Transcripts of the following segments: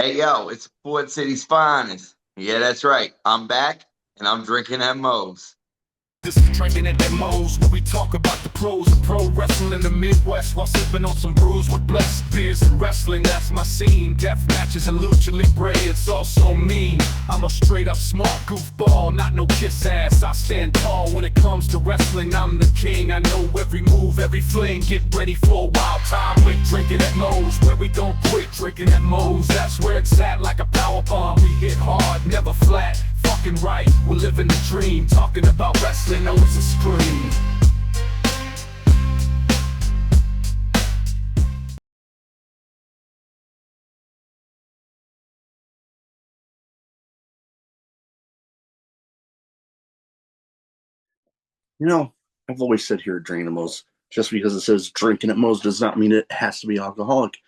Hey, yo, it's Ford City's finest. Yeah, that's right. I'm back and I'm drinking at Moe's. This is Drinkin at Mo's, where we talk about the pros of pro wrestling in the Midwest while sipping on some brews with blessed beers and wrestling. That's my scene. Death matches and lucha libre, it's also mean. I'm a straight up smart goofball, not no kiss ass. I stand tall when it comes to wrestling. I'm the king. I know every move, every fling. Get ready for a wild time with Drinkin at Mo's, where we don't quit. Drinkin at Mo's, that's where it's at. Like a power bomb, we hit hard, never flat. Fucking right, we're living the dream. Talking about wrestling, always a scream. You know, I've always said here at Drinkinatmos, just because it says drinking at Moe's does not mean it has to be alcoholic.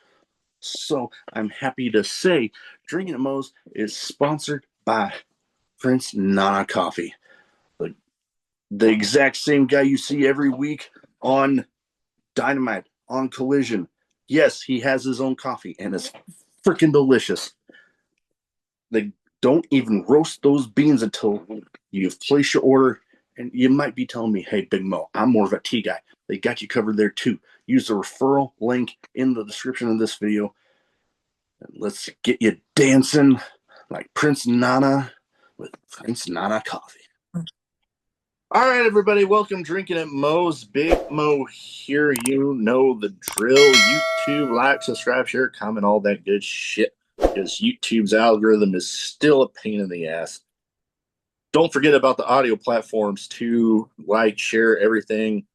So I'm happy to say Drinking at Moe's is sponsored by Prince Nana Coffee. The exact same guy you see every week on Dynamite, on Collision. Yes, he has his own coffee, and it's freaking delicious. They don't even roast those beans until you've placed your order. And you might be telling me, hey, Big Mo, I'm more of a tea guy. They got you covered there too. Use the referral link in the description of this video. And let's get you dancing like Prince Nana with Prince Nana Coffee. All right, everybody, welcome Drinking at Moe's. Big Mo here. You know the drill. YouTube, like, subscribe, share, comment, all that good shit. Because YouTube's algorithm is still a pain in the ass. Don't forget about the audio platforms too. Like, share, everything.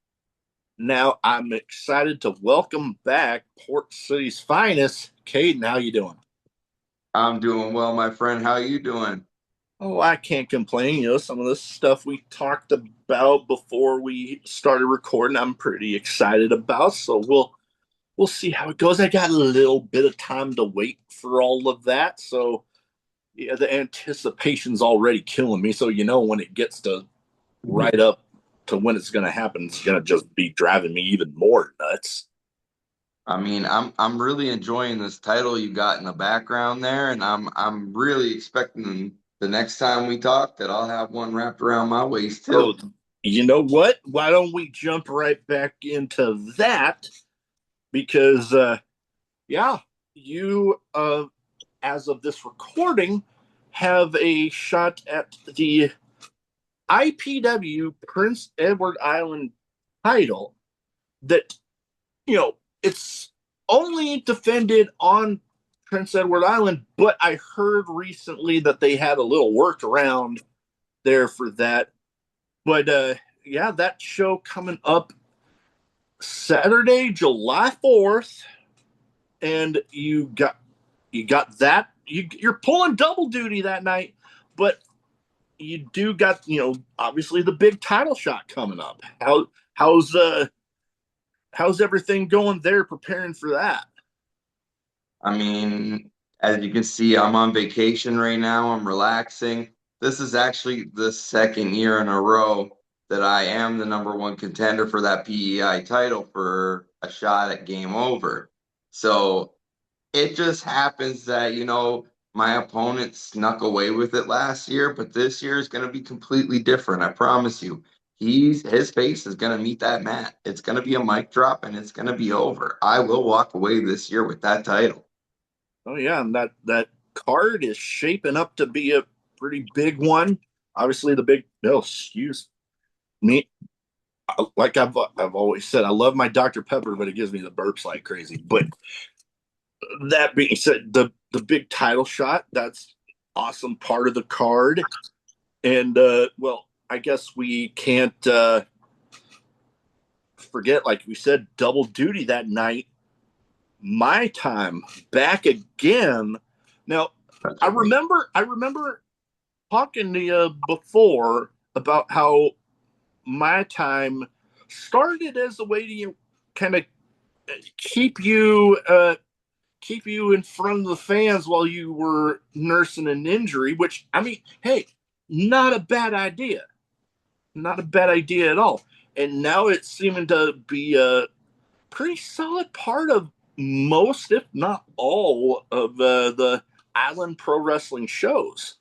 Now, I'm excited to welcome back Port City's finest, Kayden. How you doing? I'm doing well, my friend. How you doing? Oh, I can't complain. You know, some of the stuff we talked about before we started recording, I'm pretty excited about. So we'll see how it goes. I got a little bit of time to wait for all of that. So yeah, the anticipation's already killing me. So you know when it gets to right up to when it's gonna happen, it's gonna just be driving me even more nuts. I mean, I'm really enjoying this title you got in the background there, and I'm really expecting the next time we talk that I'll have one wrapped around my waist Oh, too. you know what? Why don't we jump right back into that? Because yeah, you as of this recording have a shot at the IPW Prince Edward Island title that, you know, it's only defended on Prince Edward Island, but I heard recently that they had a little workaround there for that. But yeah, that show coming up Saturday, July 4th, and you got that. You're pulling double duty that night, but you do got, you know, obviously the big title shot coming up. How's everything going there preparing for that? I mean, as you can see, I'm on vacation right now. I'm relaxing. This is actually the second year in a row that I am the number one contender for that PEI title for a shot at Game Over. So it just happens that, my opponent snuck away with it last year, but this year is going to be completely different. I promise you. His face is going to meet that mat. It's going to be a mic drop and it's going to be over. I will walk away this year with that title. Oh yeah, and that card is shaping up to be a pretty big one. Obviously, the big no, excuse me. Like I've always said, I love my Dr. Pepper, but it gives me the burps like crazy. But that being said, the big title shot, that's awesome part of the card. And well, I guess we can't forget, like we said, double duty that night. My time back again. Now, I remember talking to you before about how my time started as a way to kind of keep you keep you in front of the fans while you were nursing an injury. Which, I mean, hey, not a bad idea, not a bad idea at all. And now it's seeming to be a pretty solid part of most, if not all, of the Island Pro Wrestling shows.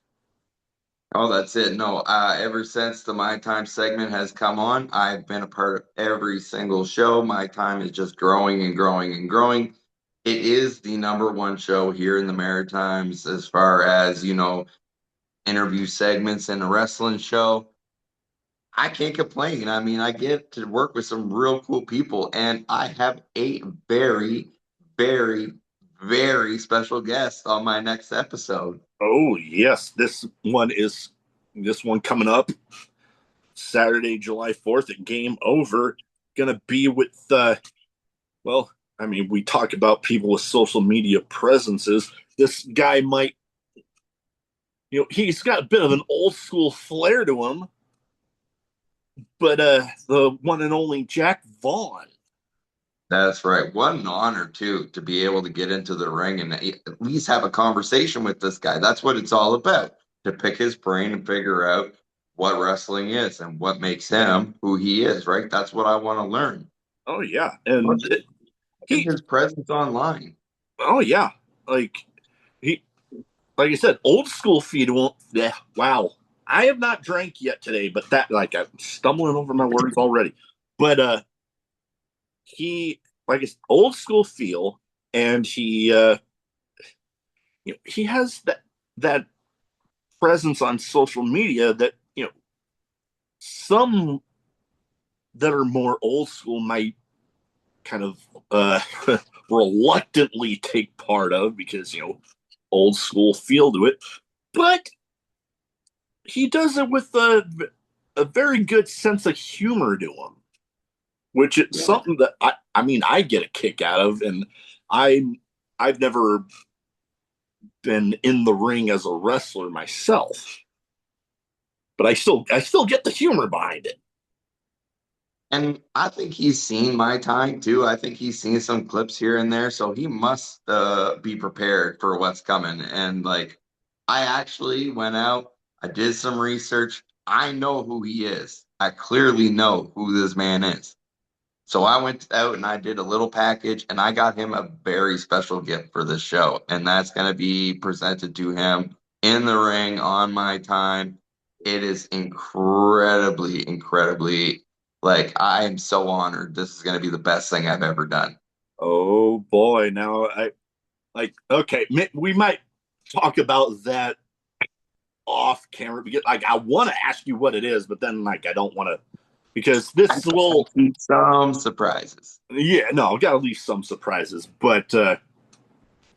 Oh, that's it. No, ever since the My Time segment has come on, I've been a part of every single show. My Time is just growing and growing and growing. It is the number one show here in the Maritimes as far as, interview segments in a wrestling show. I can't complain. I mean, I get to work with some real cool people, and I have a very, very, very special guest on my next episode. Oh yes, this one coming up Saturday, July 4th at Game Over. Gonna be with well, I mean, we talk about people with social media presences. This guy might, he's got a bit of an old school flair to him, but the one and only Jack Vaughn. That's right. What an honor, too, to be able to get into the ring and at least have a conversation with this guy. That's what it's all about, to pick his brain and figure out what wrestling is and what makes him who he is, right? That's what I want to learn. Oh yeah, and And he, his presence online. oh yeah, like he, like I said, old school feed won't. Yeah, wow. I have not drank yet today, but that like I'm stumbling over my words already. But he like it's old school feel, and he has that presence on social media that some that are more old school might kind of reluctantly take part of because old school feel to it, but he does it with a very good sense of humor to him, which is Yeah. something that I mean I get a kick out of, and I I've never been in the ring as a wrestler myself, but I still get the humor behind it. And I think he's seen my time too. I think he's seen some clips here and there, so he must be prepared for what's coming. And like, I actually went out, I did some research. I know who he is. I clearly know who this man is. So I went out and I did a little package, and I got him a very special gift for this show, and that's going to be presented to him in the ring on my time. It is incredibly, incredibly like I am so honored. This is going to be the best thing I've ever done. Oh boy, now I like okay, we might talk about that off camera because like I want to ask you what it is, but then like I don't want to because I this will keep some surprises. yeah no got to leave some surprises, but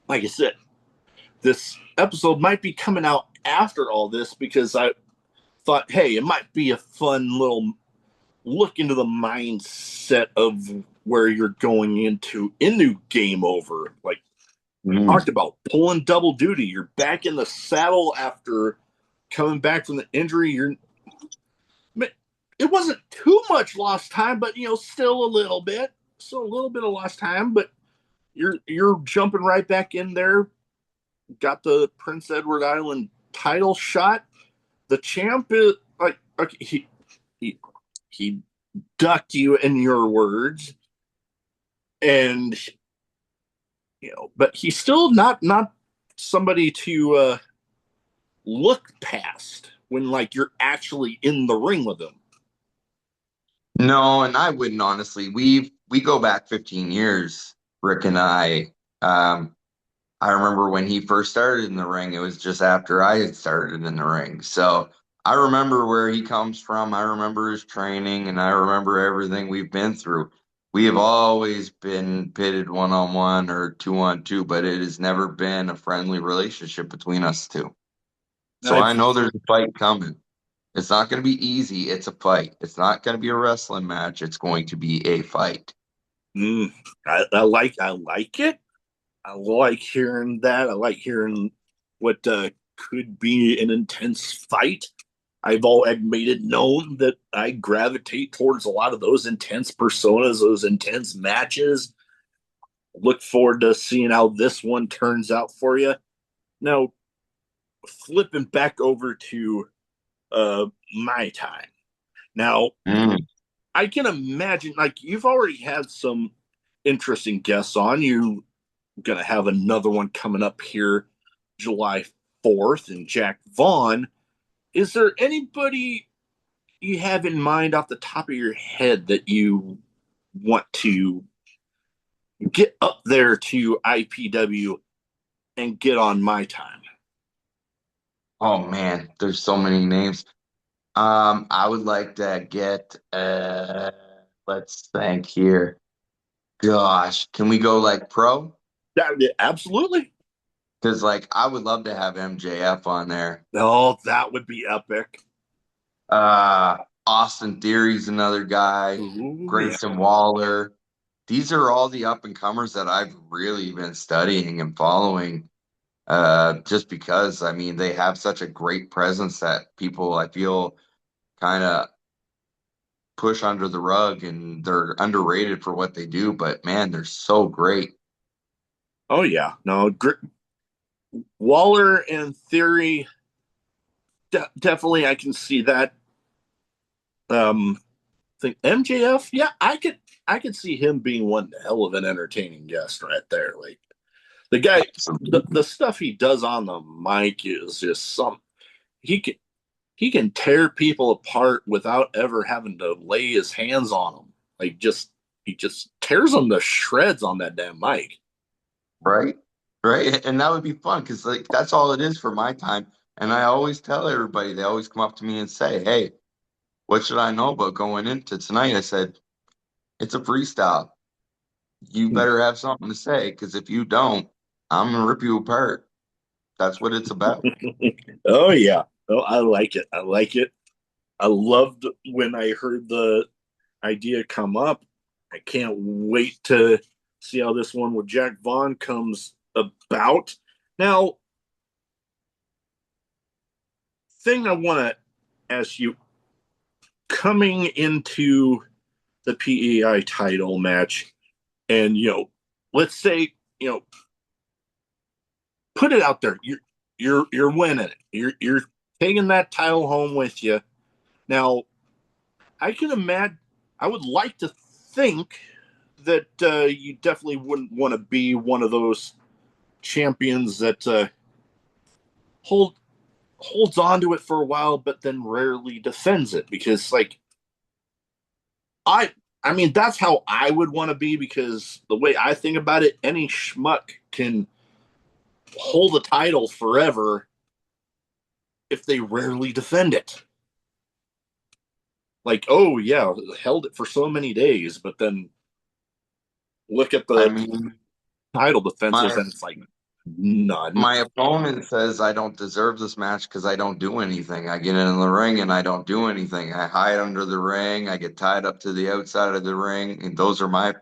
like I said, this episode might be coming out after all this because I thought hey it might be a fun little look into the mindset of where you're going into Game Over. Like Mm. talked about pulling double duty. You're back in the saddle after coming back from the injury. It wasn't too much lost time, but still a little bit. Still a little bit of lost time, but you're jumping right back in there. Got the Prince Edward Island title shot. The champ is like okay, he he ducked you in your words, and but he's still not somebody to look past when like you're actually in the ring with him. No, and I wouldn't honestly. We go back 15 years, Rick and I. I remember when he first started in the ring, it was just after I had started in the ring. So I remember where he comes from. I remember his training, and I remember everything we've been through. We have always been pitted one on one or two on two, but it has never been a friendly relationship between us two. So I, I know there's a fight coming. It's not going to be easy. It's a fight. It's not going to be a wrestling match. It's going to be a fight. I like it. I like hearing that. I like hearing what could be an intense fight. I've made it known that I gravitate towards a lot of those intense personas, those intense matches. Look forward to seeing how this one turns out for you. Now, flipping back over to my time. Now, Mm. I can imagine, like, you've already had some interesting guests on. You're going to have another one coming up here July 4th and Jack Vaughn. Is there anybody you have in mind off the top of your head that you want to get up there to IPW and get on my time? Oh man, there's so many names. I would like to get let's think here. Gosh, can we go like pro? Absolutely. Because like I would love to have MJF on there. Oh, that would be epic. Uh Austin Theory's another guy. Ooh, yeah. Grayson Waller. These are all the up and comers that I've really been studying and following. Just because I mean they have such a great presence that people I feel kind of push under the rug and they're underrated for what they do, but man, they're so great. Oh, yeah. No, Waller and Theory, definitely I can see that. Think MJF, yeah, I could see him being one hell of an entertaining guest right there. Like the guy, the Absolutely. stuff he does on the mic is just he can he can tear people apart without ever having to lay his hands on them. Like just he just tears them to shreds on that damn mic. Right? Right? And that would be fun because like that's all it is for my time. And I always tell everybody, they always come up to me and say, "Hey, what should I know about going into tonight?" I said, "It's a freestyle. You better have something to say because if you don't, I'm gonna rip you apart." That's what it's about. Oh yeah. Oh, I like it. I like it. I loved when I heard the idea come up. I can't wait to see how this one with Jack Vaughn comes about. Now, thing I want to ask you, coming into the PEI title match, and let's say put it out there, you're winning it. You're taking that title home with you. Now, I can imagine. I would like to think that you definitely wouldn't want to be one of those champions that hold holds on to it for a while, but then rarely defends it because, like, I I mean that's how I would want to be because the way I think about it, any schmuck can hold a title forever if they rarely defend it. Like, oh yeah, held it for so many days, but then look at I the mean, title defenses my and it's like none. my opponent says I don't deserve this match because I don't do anything. I get in the ring and I don't do anything. I hide under the ring. I get tied up to the outside of the ring, and those are my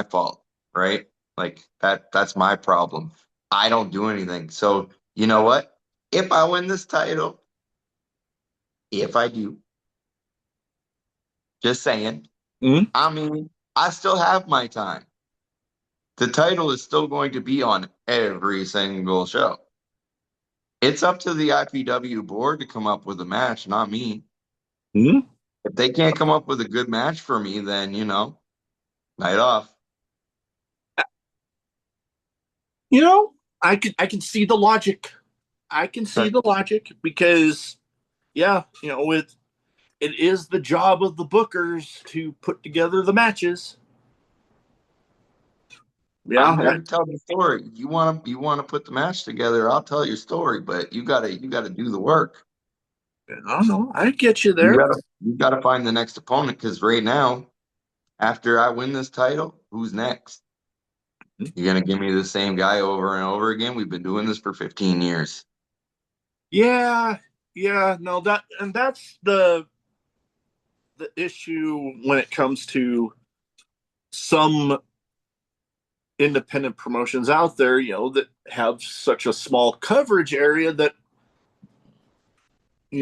fault, right? Like that's my problem. I don't do anything. So you know what? If I win this title, if I do, just saying, Mm-hmm. I mean, I still have my time. The title is still going to be on every single show. It's up to the IPW board to come up with a match, not me. Mm-hmm. If they can't come up with a good match for me, then, night off. I can see the logic. I can see the logic because yeah, it is the job of the bookers to put together the matches. I'm Yeah, here to tell the story. You want to put the match together, I'll tell your story, but you gotta do the work. I know. I get you You there. gotta you gotta find the next opponent because right now, after I win this title, who's next? You're gonna give me the same guy over and over again? We've been doing this for 15 years. Yeah, yeah, no, that's the issue when it comes to some independent promotions out there, that have such a small coverage area that,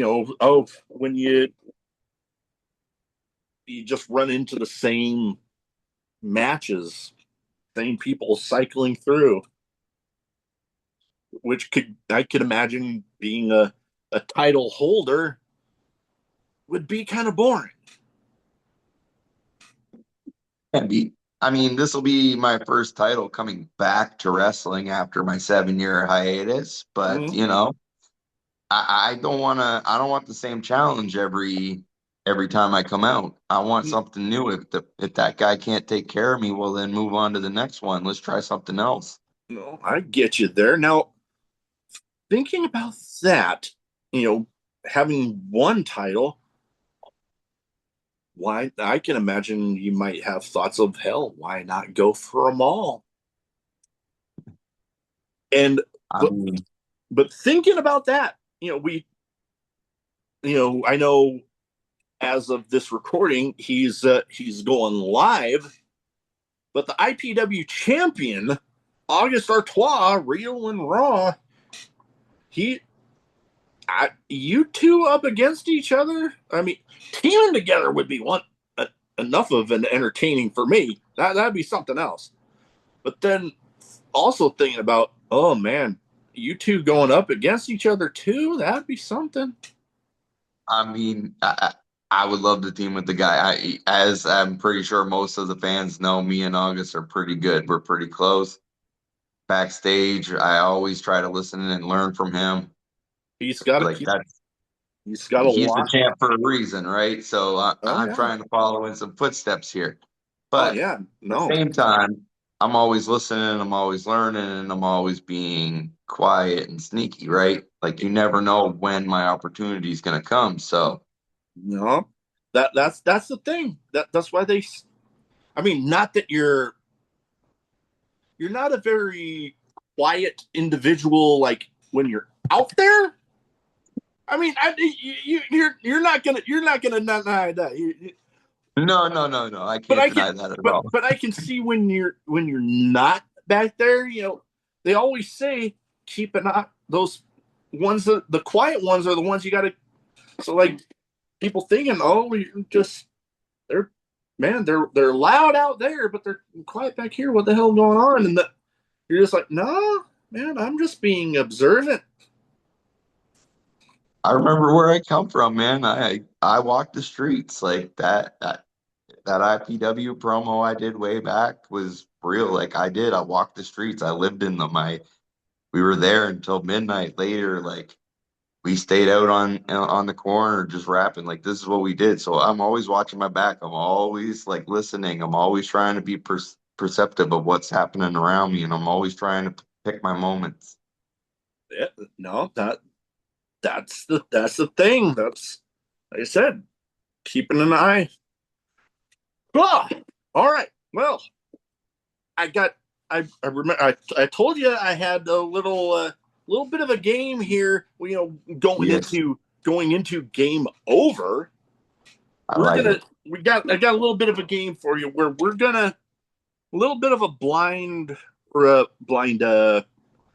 oh, when you just run into the same matches, same people cycling through, which I could imagine being a title holder would be kind of boring. Can be. I mean, this will be my first title coming back to wrestling after my 7 year hiatus, but Mm, I don't want to. I don't want the same challenge every time I come out. I want something new. If that guy can't take care of me, well, then move on to the next one. Let's try something else. no, I get you there. Now, thinking about that, you know, having one title, why I can imagine you might have thoughts of hell. Why not go for them all? And I but mean, but thinking about that, I know as of this recording, he's going live. But the IPW champion, August Artois, Real and Raw, he you two up against each other. I mean, teaming together would be enough of an entertaining for me. That'd be something else. But then also thinking about, oh man, you two going up against each other too. That'd be something. I mean, I would love to team with the guy. As I'm pretty sure most of the fans know, me and August are pretty good. We're pretty close. Backstage, I always try to listen and learn from him. He's got Like a that's he's got a he's the lot. champ for a reason, right? So Oh I'm yeah. trying to follow in some footsteps here. Oh But yeah. at the No. same time, I'm always listening, I'm always learning, and I'm always being quiet and sneaky, right? Like you never know when my opportunity is going to come. So No. That's the thing. That's why they. I mean, not that you're not a very quiet individual like when you're out there. I mean, you're not gonna deny that. no, no, no, no, I But can't I can deny that at all. but I can see when you're not back there. They always say keep an eye. Those ones, the quiet ones are the ones you got to. So like people thinking, oh, you just they're man, they're loud out there, but they're quiet back here. What the hell going on? And you're just like, no, man, I'm just being observant. I remember where I come from, man. I walked the streets like that IPW promo I did way back was real. Like I did. I walked the streets. I lived in them. I We were there until midnight later. Like we stayed out on the corner just rapping. Like this is what we did. So I'm always watching my back. I'm always like listening. I'm always trying to be perceptive of what's happening around me, and I'm always trying to pick my moments. Yeah, no, that's the thing. That's like I said, keeping an eye. Ah, all right. Well, I got. I remember. I told you I had a little bit of a game here. Going Yes, into game over. I We're like gonna. it. I got a little bit of a game for you where we're gonna a little bit of a blind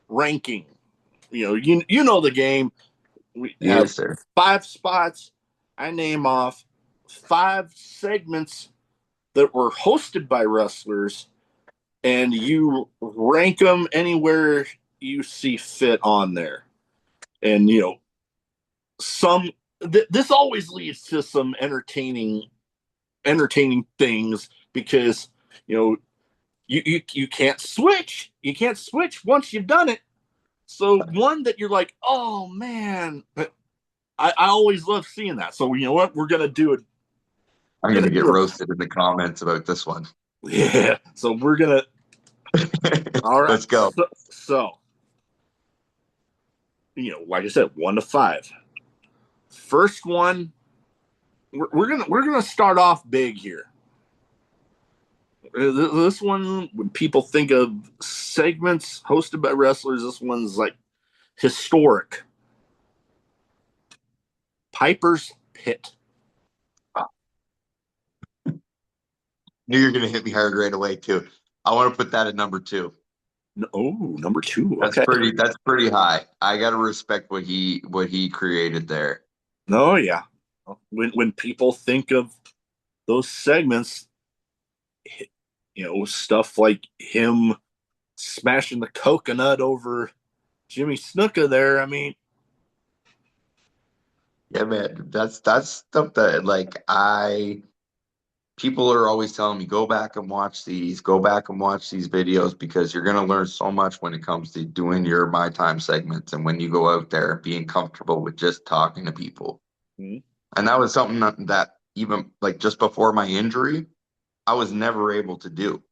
ranking. You know the game. We have Yes, sir. 5 spots. I name off 5 segments that were hosted by wrestlers, and you rank them anywhere you see fit on there. And some this always leads to some entertaining things because you know you can't switch. You can't switch once you've done it. So one that you're like, oh man, but I always love seeing that. So you know what? We're gonna do it. I'm We're gonna gonna get do it. roasted in the comments about this one. Yeah. So we're gonna. All right. Let's go. So like I said, 1 to 5. First one, we're gonna start off big here. This one, when people think of segments hosted by wrestlers, this one's like historic. Piper's Pit. Knew you're gonna hit me hard right away too. I want to put that at number two. Oh, number 2. That's Okay. pretty high. I gotta respect what he created there. Oh yeah. When people think of those segments, stuff like him smashing the coconut over Jimmy Snuka there. I mean, Yeah, man. That's stuff that like I people are always telling me, go back and watch these, go back and watch these videos because you're going to learn so much when it comes to doing your My Time segments and when you go out there being comfortable with just talking to people. Mhm. And that was something that even like just before my injury, I was never able to do.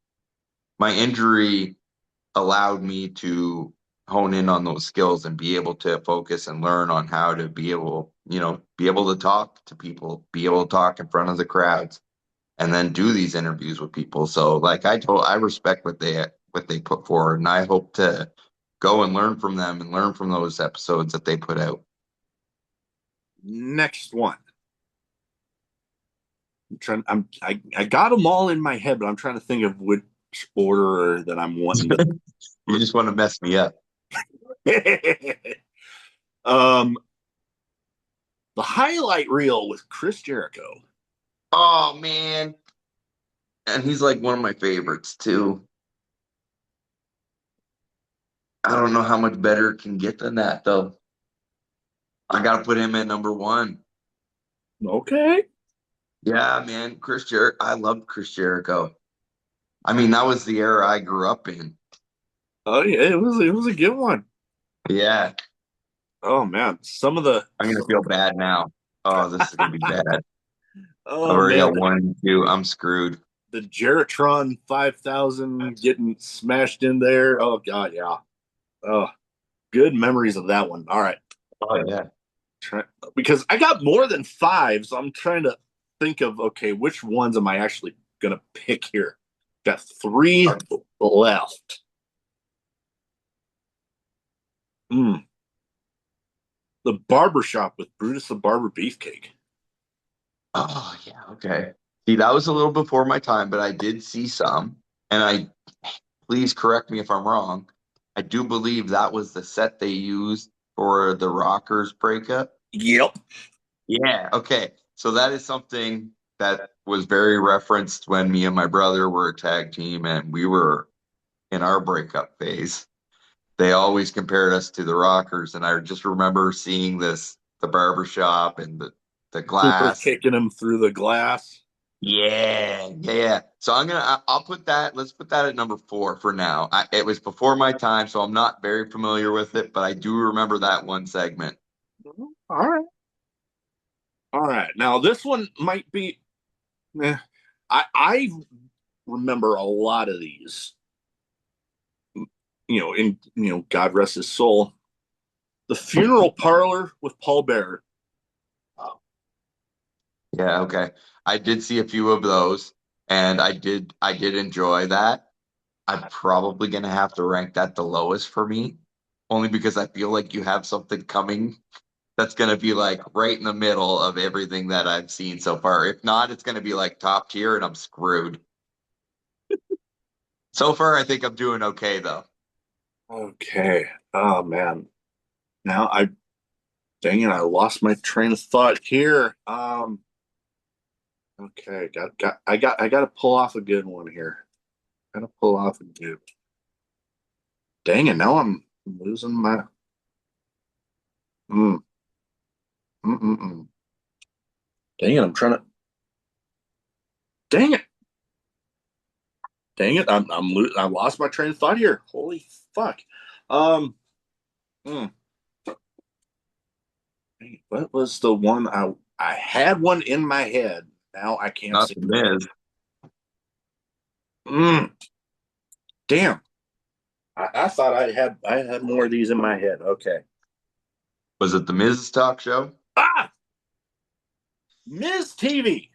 My injury allowed me to hone in on those skills and be able to focus and learn on how to be able, be able to talk to people, be able to talk in front of the crowds and then do these interviews with people. So like I respect what they put forward and I hope to go and learn from them and learn from those episodes that they put out. Next one. I got them all in my head, but I'm trying to think of which order that I'm wanting to. You just want to mess me up. um, the highlight reel with Chris Jericho. Oh man. And he's like one of my favorites too. I don't know how much better it can get than that though. I gotta put him at number one. Okay. Yeah, man. Chris Jericho. I loved Chris Jericho. I mean, that was the era I grew up in. Oh yeah, it was a good one. Yeah. Oh man, some of the I'm gonna feel bad now. Oh, this is gonna be bad. I've oh already man, got one and two. I'm screwed. the Jeritron 5000 getting smashed in there. Oh god, yeah. Oh, good memories of that one. All right. Oh yeah. Try, because I got more than five, so I'm trying to think of okay, which ones am I actually gonna pick here? Got three left. Mm. The barbershop with Brutus the Barber Beefcake. Oh yeah. Okay. See, that was a little before my time, but I did see some, and please correct me if I'm wrong. I do believe that was the set they used for the Rockers breakup. Yep. Yeah. Okay. So that is something that was very referenced when me and my brother were a tag team and we were in our breakup phase. They always compared us to the Rockers, and I just remember seeing the barbershop and the Super glass. kicking him through the glass. Yeah, yeah. So I'll put that. Let's put that at number four for now. It was before my time, so I'm not very familiar with it, but I do remember that one segment. All right. All right. Now this one might be. I remember a lot of these. God rest his soul. The funeral parlor with Paul Bearer. Yeah, okay. I did see a few of those, and I did enjoy that. I'm probably gonna have to rank that the lowest for me, only because I feel like you have something coming that's gonna be like right in the middle of everything that I've seen so far. If not, it's gonna be like top tier, and I'm screwed. So far, I think I'm doing okay though. Okay. Oh man. Now dang it, I lost my train of thought here. Okay, I got to pull off a good one here. Got to pull off a good. Dang it, now I'm losing my. Mm, mm. Dang it, I'm trying to. Dang it, dang it, I lost my train of thought here. Holy fuck. Um, mm, what was the one I had one in my head. Now I can't Not see. the Miz. Mm, damn. I thought I had more of these in my head. Okay. Was it the Miz's talk show? Ah, Ms. TV.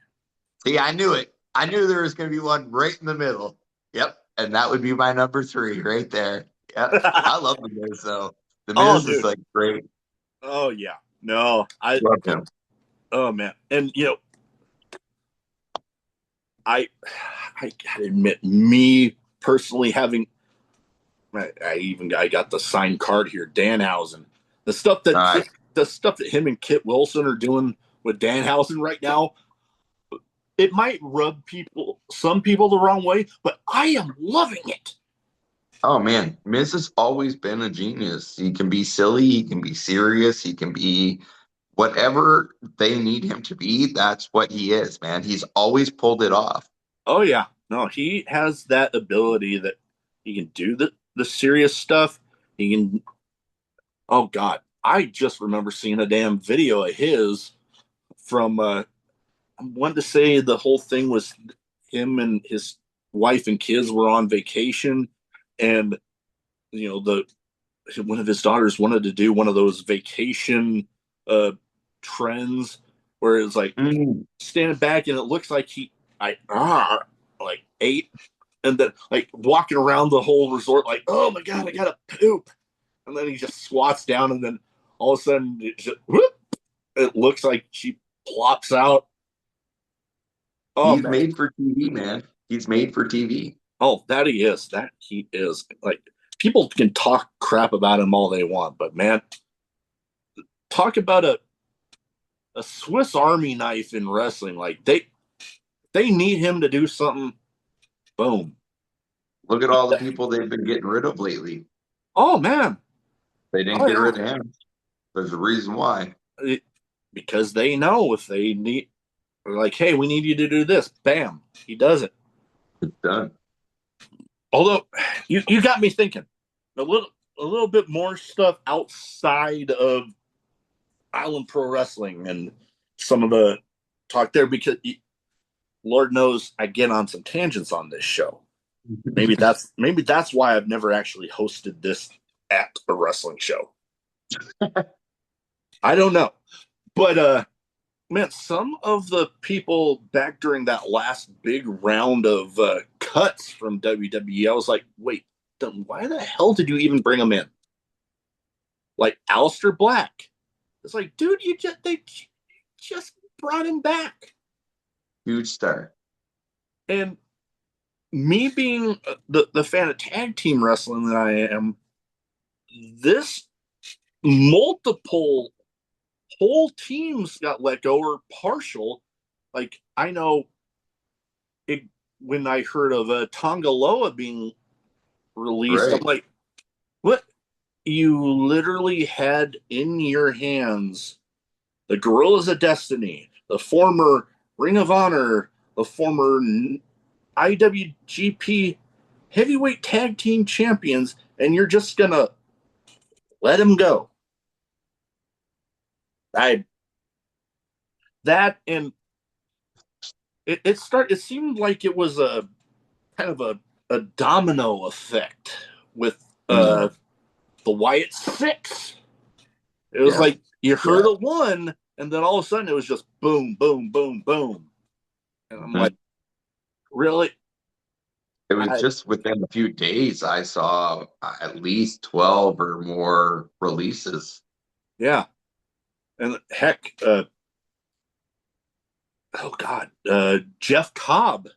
See, I knew it. I knew there was gonna be one right in the middle. Yep, and that would be my number three right there. Yep, I love the Miz though. The Oh, Miz is dude. like great. Oh yeah. No, Love him. oh man. And I I gotta admit, me personally having I got the signed card here, Danhausen. The stuff All that right. the stuff that him and Kit Wilson are doing with Danhausen right now, it might rub some people the wrong way, but I am loving it. Oh man, Miz has always been a genius. He can be silly, he can be serious, he can be whatever they need him to be, that's what he is, man. He's always pulled it off. Oh yeah. No, he has that ability that he can do the serious stuff. He can oh God. I just remember seeing a damn video of his from I wanted to say the whole thing was him and his wife and kids were on vacation, and the one of his daughters wanted to do one of those vacation uh trends where it's like Mm. standing back and it looks like like ate, and then like walking around the whole resort like, oh my God, I gotta poop, and then he just squats down, and then all of a sudden it looks like she plops out. Oh He's man. made for TV, man. He's made for TV. Oh, that he is. That he is. Like, people can talk crap about him all they want, but man, talk about a Swiss Army knife in wrestling. Like, they need him to do something. Boom. Look at all the people they've been getting rid of lately. Oh man. They didn't Oh get yeah. rid of him. There's a reason why. It- because they know if they need, like, hey, we need you to do this. Bam, he does it. It's done. Although you got me thinking a little bit more stuff outside of Island Pro Wrestling and some of the talk there, because Lord knows I get on some tangents on this show. Maybe that's why I've never actually hosted this at a wrestling show. I don't know, but man, some of the people back during that last big round of cuts from WWE, I was like, wait, then why the hell did you even bring them in? Like Aleister Black. It's like, dude, they just brought him back. Huge star. And me being the fan of tag team wrestling that I am, this multiple whole teams got let go or partial. Like, I know it when I heard of Tonga Loa being released, I'm Right. like, what? You literally had in your hands the Gorillas of Destiny, the former Ring of Honor, the former IWGP heavyweight tag team champions, and you're just gonna let them go. I that and it seemed like it was a kind of a domino effect with Mm. the Wyatt Six. It was Yeah. like you heard Yeah. of one, and then all of a sudden it was just boom, boom, boom, boom. And I'm like, Mhm. really? It was I, just within a few days I saw at least 12 or more releases. yeah. And heck, oh God, Jeff Cobb,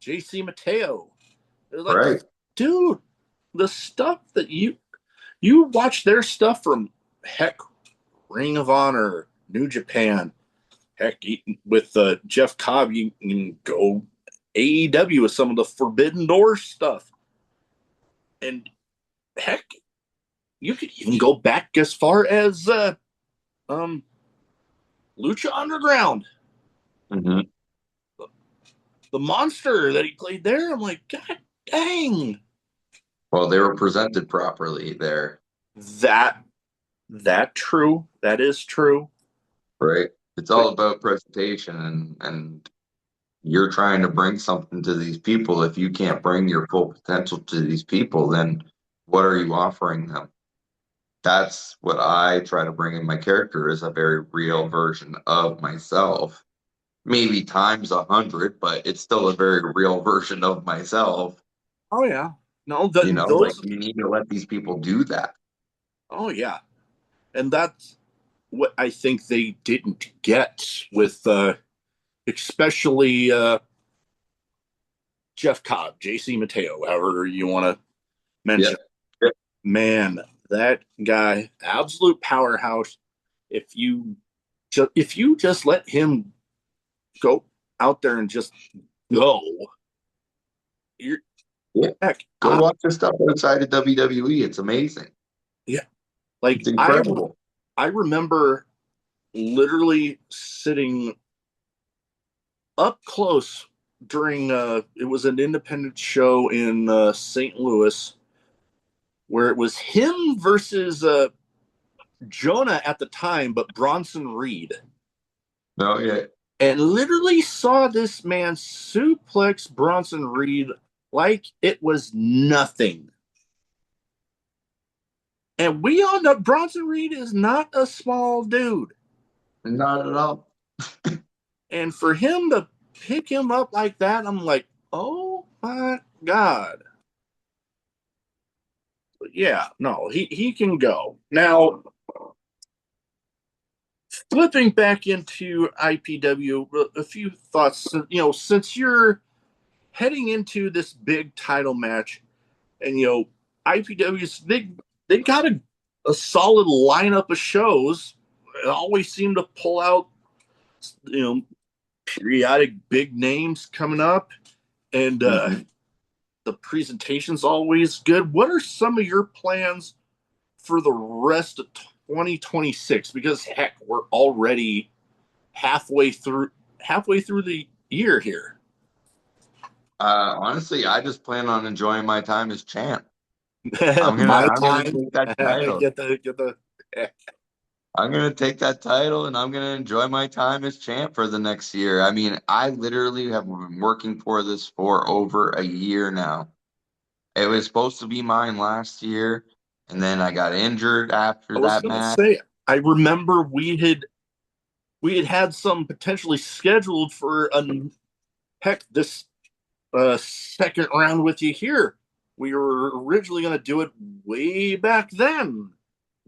JC Mateo. It was like, Right. dude, the stuff that you watch their stuff from, heck, Ring of Honor, New Japan, heck, with Jeff Cobb, you can go AEW with some of the Forbidden Door stuff, and heck, you could even go back as far as um Lucha Underground, Hmm. the monster that he played there. I'm like, God dang, Well, they were presented properly there. that that true, that is true, Right. It's but all about presentation and you're trying to bring something to these people. If you can't bring your full potential to these people, then what are you offering them? That's what I try to bring in my character is a very real version of myself. Maybe times 100, but it's still a very real version of myself. oh yeah, no, Like those, you need to let these people do that. oh yeah, and that's what I think they didn't get with especially Jeff Cobb, JC Mateo, however you want to Yeah. mention. Yeah. Man, that guy, absolute powerhouse. If you just let him go out there and just go, you're Yeah. heck. Go watch the stuff outside of WWE. It's amazing. Yeah, like It's incredible. I remember literally sitting up close during it was an independent show in St. Louis where it was him versus Jonah at the time, but Bronson Reed. Oh yeah. And literally saw this man suplex Bronson Reed like it was nothing. And we all know Bronson Reed is not a small dude. Not at all. And for him to pick him up like that, I'm like, oh my God. But yeah, no, he can go. Now, flipping back into IPW, a few thoughts. Since you're heading into this big title match, and IPW's they got a solid lineup of shows. It always seem to pull out periodic big names coming up, and the presentation's always good. What are some of your plans for the rest of 2026? Because heck, we're already halfway through the year here. Honestly, I just plan on enjoying my time as champ. My I'm gonna time. take that title. Get the. I'm gonna take that title and I'm gonna enjoy my time as champ for the next year. I mean, I literally have been working for this for over a year now. It was supposed to be mine last year, and then I got injured I after was that gonna match. say. I remember we had some potentially scheduled for heck this second round with you here. We were originally going to do it way back then,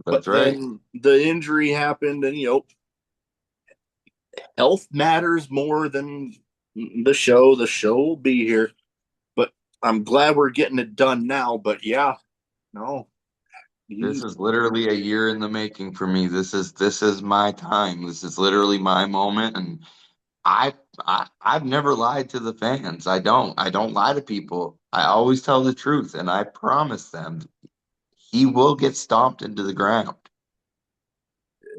but That's right. then the injury happened, and health matters more than the show. The show will be here, but I'm glad we're getting it done now. But yeah, no, This is literally a year in the making for me. This is my time. This is literally my moment, and I've never lied to the fans. I don't lie to people. I always tell the truth, and I promise them he will get stomped into the ground.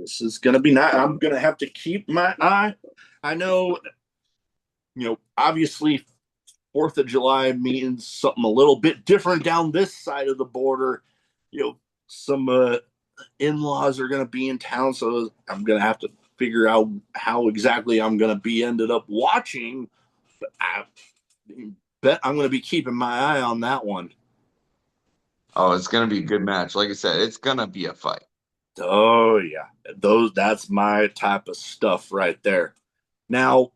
this is going to be nice. I'm going to have to keep my eye. I know, obviously, 4th of July means something a little bit different down this side of the border. Some in-laws are going to be in town, so I'm going to have to figure out how exactly I'm going to be ended up watching. But I bet I'm going to be keeping my eye on that one. Oh, it's gonna be a good match. Like I said, it's gonna be a fight. Oh yeah, that's my type of stuff right there. Now,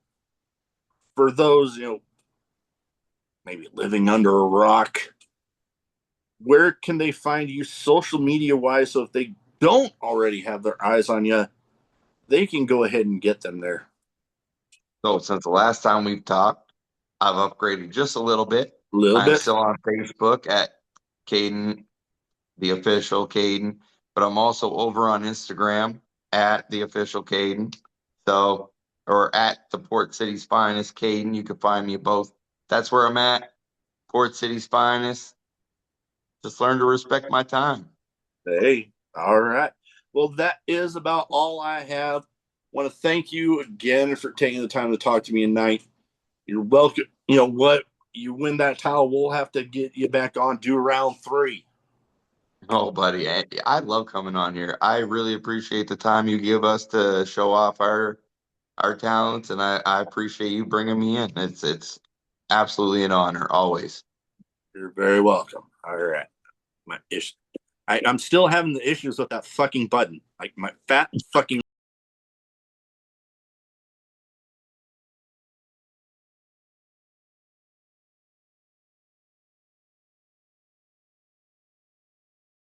for those maybe living under a rock, where can they find you social media wise? So if they don't already have their eyes on you, they can go ahead and get them there. So since the last time we've talked, I've upgraded just a little bit. A little I'm bit. still on Facebook at Kayden, the official Kayden, but I'm also over on Instagram at the official Kayden. So, or at the Port City's Finest Kayden. You can find me both. That's where I'm at. Port City's Finest. Just learn to respect my time. Hey, all right. Well, that is about all I have. Want to thank you again for taking the time to talk to me tonight. You're welcome. You know what? You win that title, we'll have to get you back on, do round 3. Oh, buddy, I love coming on here. I really appreciate the time you give us to show off our talents, and I appreciate you bringing me in. It's absolutely an honor, always. You're very welcome. All right. My issue. I'm still having the issues with that fucking button. Like my fat fucking